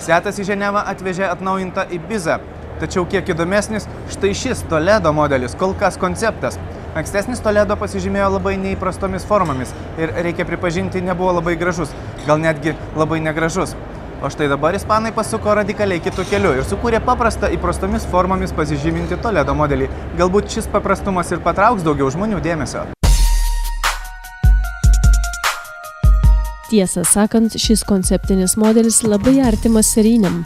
Seatas į Ženevą atvežė atnaujintą Ibizą. Tačiau kiek įdomesnis štai šis Toledo modelis, kol kas konceptas. Ankstesnis Toledo pasižymėjo labai neįprastomis formomis ir, reikia pripažinti, nebuvo labai gražus, gal netgi labai negražus. O štai dabar ispanai pasuko radikaliai kitų kelių ir sukūrė paprastą įprastomis formomis pasižyminti Toledo modelį. Galbūt šis paprastumas ir patrauks daugiau žmonių dėmesio. Tiesą sakant, šis konceptinis modelis labai artimas serijiniam.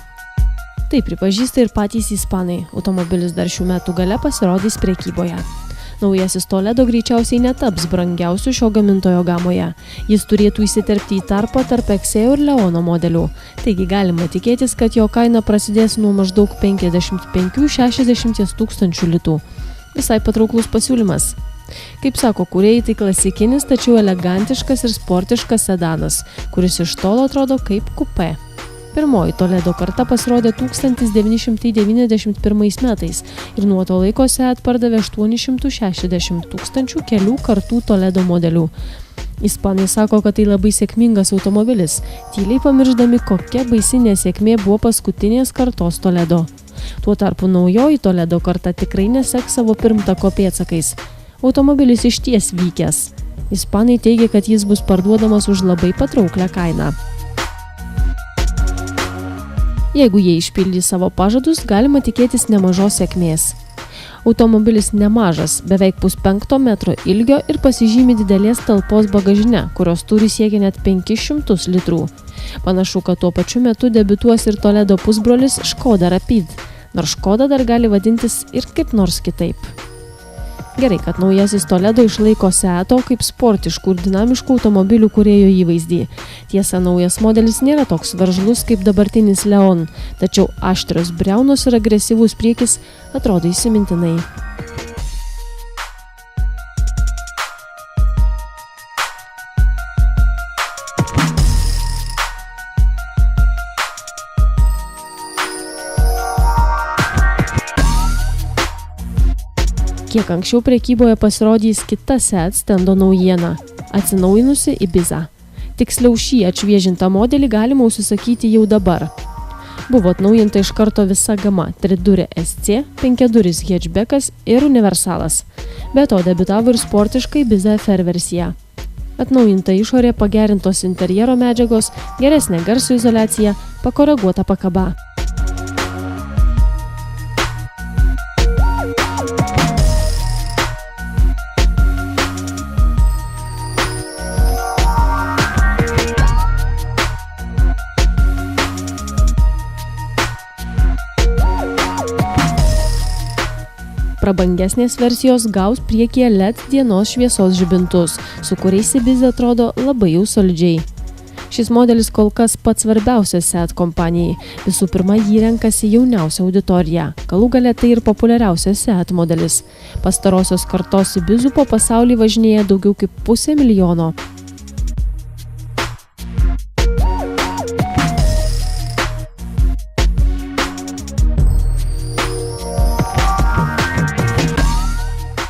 Tai pripažįsta ir patys ispanai. Automobilis dar šių metų gale pasirodys prekyboje. Naujasis Toledo greičiausiai netaps brangiausiu šio gamintojo gamoje. Jis turėtų įsiterpti į tarpą tarp Exeo ir Leono modelių. Taigi galima tikėtis, kad jo kaina prasidės nuo maždaug 55–60 tūkstančių litų. Visai patrauklus pasiūlymas. Kaip sako kūrėjai, tai klasikinis, tačiau elegantiškas ir sportiškas sedanas, kuris iš tolo atrodo kaip kupė. Pirmoji Toledo karta pasirodė 1991 metais ir nuo to laiko Seat pardavė 860 tūkstančių kelių kartų Toledo modelių. Ispanai sako, kad tai labai sėkmingas automobilis, tyliai pamirždami, kokia baisi nesėkmė buvo paskutinės kartos Toledo. Tuo tarpu naujoji Toledo karta tikrai neseks savo pirmtako pėdsakais. Automobilis išties vykęs. Ispanai teigia, kad jis bus parduodamas už labai patrauklią kainą. Jeigu jie išpildys savo pažadus, galima tikėtis nemažos sėkmės. Automobilis nemažas, beveik 1,5 metro ilgio ir pasižymi didelės talpos bagažine, kurios turi siekia net 500 litrų. Panašu, kad tuo pačiu metu debiutuos ir Toledo pusbrolis Škoda Rapid, nors Škoda dar gali vadintis ir kaip nors kitaip. Gerai, kad naujasis Toledo išlaiko Seato kaip sportiškų ir dinamiškų automobilių kūrėjo įvaizdį. Tiesa, naujas modelis nėra toks veržlus kaip dabartinis Leon, tačiau aštrios briaunos ir agresyvus priekis atrodo įsimintinai. Kiek anksčiau prekyboje pasirodys kita Seat stendo naujiena – atsinaujinusi Ibiza. Tiksliau, šį atšviežintą modelį galima užsisakyti jau dabar. Buvo atnaujinta iš karto visa gama – 3-durė SC, 5-duris hatchbackas ir universalas. Be to debiutavo ir sportiška Ibiza FR versija. Atnaujinta išorė, pagerintos interjero medžiagos, geresnė garso izoliacija, pakoreguota pakaba. Prabangesnės versijos gaus priekyje LED dienos šviesos žibintus, su kuriais Ibiza atrodo labai jau solidžiai. Šis modelis kol kas pats svarbiausias Seat kompanijai. Visų pirma, jį renkasi jauniausia auditorija. Galų gale tai ir populiariausias Seat modelis. Pastarosios kartos Ibizų po pasaulį važinėja daugiau kaip 500 000.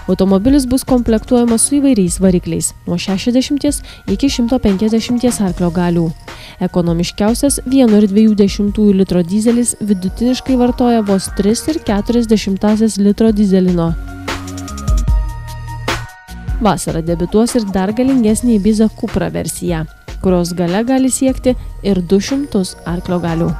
Automobilis bus komplektuojamas su įvairiais varikliais nuo 60 iki 150 arklio galių. Ekonomiškiausias 1,2 litro dyzelis vidutiniškai vartoja vos 3,4 litro dyzelino. Vasarą debiutuos ir dar galingesnė Ibiza Cupra versija, kurios galia gali siekti ir 200 arklio galių.